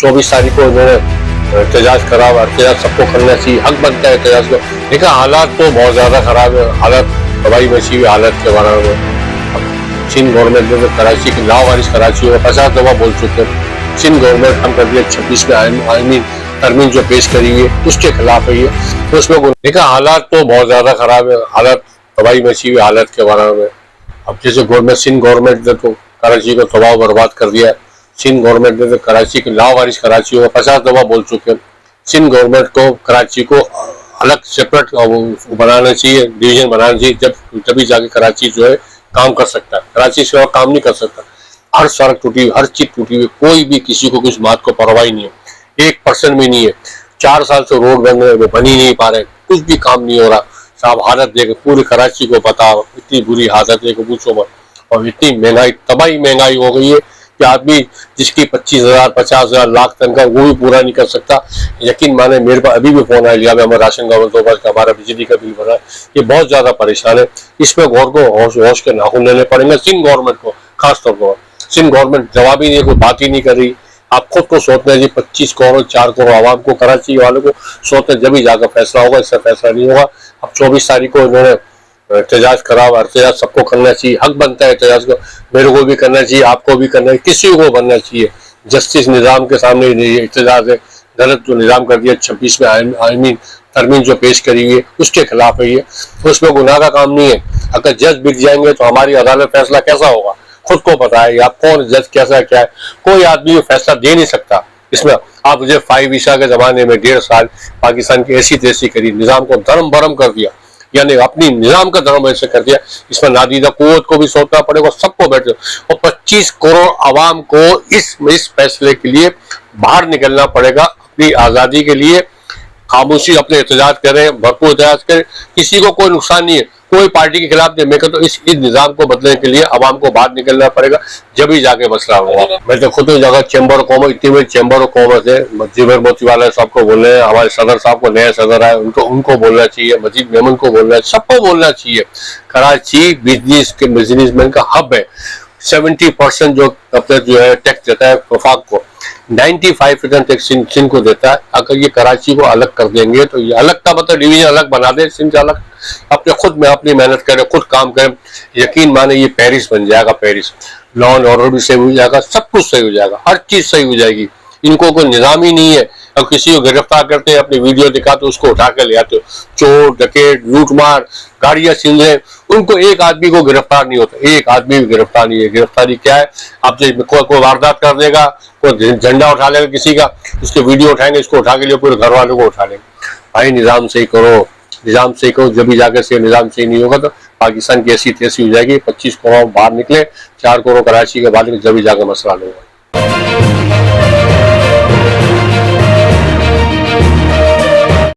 24 तारीख को इन्होंने एहतजाज करा, एहतजाज सबको करना चाहिए, हक बनता है एहतजाज को। लेकिन हालात तो बहुत ज्यादा खराब है, हालत तबाही मची हुई हालत के बारे में। चीन गवर्नमेंट ने कराची की लावारिस कराची में 50 दफा बोल चुके हैं। चीन गवर्नमेंट हम कर दिया 26 में आईनी तरमीम जो पेश करी है उसके खिलाफ है ये, तो उसमें लेकिन हालात तो बहुत ज्यादा खराब है, हालत तबाही मची हुई हालत के बारे में। अब जैसे गवर्नमेंट सिंध गवर्नमेंट ने तो कराची को तबाह बर्बाद कर दिया। सिंध गवर्नमेंट ने तो कराची की लावारिस कराची में 50 दफा बोल चुके हैं। सिंध गवर्नमेंट को कराची को अलग सेपरेट बनाना चाहिए, डिवीजन बनाना चाहिए, जब तभी जाके कराची जो है काम कर सकता है। कराची से और काम नहीं कर सकता। हर सड़क टूटी हुई, हर चीज टूटी हुई, कोई भी किसी को किस बात को परवाह नहीं है, 1% भी नहीं है। 4 साल से रोड बन रहे, वो बन ही नहीं पा रहे, कुछ भी काम नहीं हो रहा। साहब हालत देख पूरी कराची को पता, इतनी बुरी हालत है कि पूछो मत। और इतनी महंगाई, तबाही महंगाई हो गई है कि आदमी जिसकी 25,000 50,000 लाख तनख्वाह वो भी पूरा नहीं कर सकता। यकीन माने मेरे पास अभी भी फोन आ लिया, हमें राशन का बंदोबस्त का, हमारा बिजली का बिल भरा है, ये बहुत ज्यादा परेशान है। इसमें गौर को होश के नाखून लेने पड़ेंगे सिंध गवर्नमेंट को, खासतौर पर। सिंध गवर्नमेंट जवाब ही नहीं, कोई बात ही नहीं कर रही। आप खुद को सोचते हैं जी 25 करोड़ 4 करोड़ आवाम को, कराची वालों को सोचते हैं जब ही जाकर फैसला होगा, इससे फैसला नहीं होगा। अब 24 तारीख को इन्होंने एहतजाज करा, एहतजाज सबको करना चाहिए, हक बनता है एहतजाज को। मेरे को भी करना चाहिए, आपको भी करना चाहिए, किसी को बनना चाहिए। जस्टिस निज़ाम के सामने एहतजाज है, गलत जो निज़ाम कर दिया 26 में आईनी तरमीम जो पेश करी हुई है उसके खिलाफ है ये, उसमें गुनाह का काम नहीं है। अगर जज बिक जाएंगे तो हमारी अदालत फैसला कैसा होगा, खुद को पता है। आप कौन जज कैसा क्या है, कोई आदमी फैसला दे नहीं सकता इसमें। आप मुझे 5 ईसा के जमाने में 1.5 साल पाकिस्तान की ऐसी तैसी करी, निजाम को धर्म भरम कर दिया, यानी अपनी निजाम का धर्म ऐसे कर दिया। इसमें नादीदा कुव्वत को भी सोचना पड़ेगा, सबको बैठे। और 25 करोड़ आवाम को इस फैसले के लिए बाहर निकलना पड़ेगा, अपनी आजादी के लिए खामोशी अपने एहतजाज करें, भरपूर एहतजाज करें, किसी को कोई नुकसान नहीं है, कोई पार्टी के खिलाफ नहीं। मैं कहता हूँ इस निजाम को बदलने के लिए आवाम को बाहर निकलना पड़ेगा, जब ही जाके मसला होगा। मैं तो खुद जगह चैम्बर ऑफ कॉमर्स, इतनी बड़ी चैम्बर ऑफ कॉमर्स है, जिबर मोती वाला साहब को बोल रहे हैं, हमारे सदर साहब को, नया सदर आए उनको बोलना चाहिए, मजीद मेमन को बोलना चाहिए, सबको बोलना चाहिए। कराची बिजनेसमैन का हब है। 70% जो है टैक्स देता है वफाक को, 95% टैक्स सिंध को देता है। अगर ये कराची को अलग कर देंगे तो ये अलग का मतलब डिवीजन अलग बना दे, सिंध से अलग, अपने खुद में अपनी मेहनत करें, खुद काम करें, यकीन माने ये पेरिस बन जाएगा। पेरिस लॉ एंड ऑर्डर भी सही हो जाएगा, सब कुछ सही हो जाएगा, हर चीज सही हो जाएगी। इनको कोई निजाम ही नहीं है। और किसी को गिरफ्तार करते हैं, अपनी वीडियो दिखाते हो, उसको उठा कर ले आते हो। चोर डकैत लूटमार गाड़ियां छीन रहे, उनको एक आदमी को गिरफ्तार नहीं होता, एक आदमी भी गिरफ्तार नहीं है। गिरफ्तारी क्या है, आप कोई वारदात कर देगा, कोई झंडा उठा लेगा किसी का, उसके वीडियो उठाएंगे, इसको उठा के लिए पूरे घर वालों को उठा लेंगे। भाई निजाम सही करो, निजाम सही करो, जब भी जाकर से निजाम सही नहीं होगा तो पाकिस्तान की ऐसी तैसी हो जाएगी। 25 करोड़ बाहर निकले, 4 करोड़ कराची के बाद जब भी जाकर मसला होगा।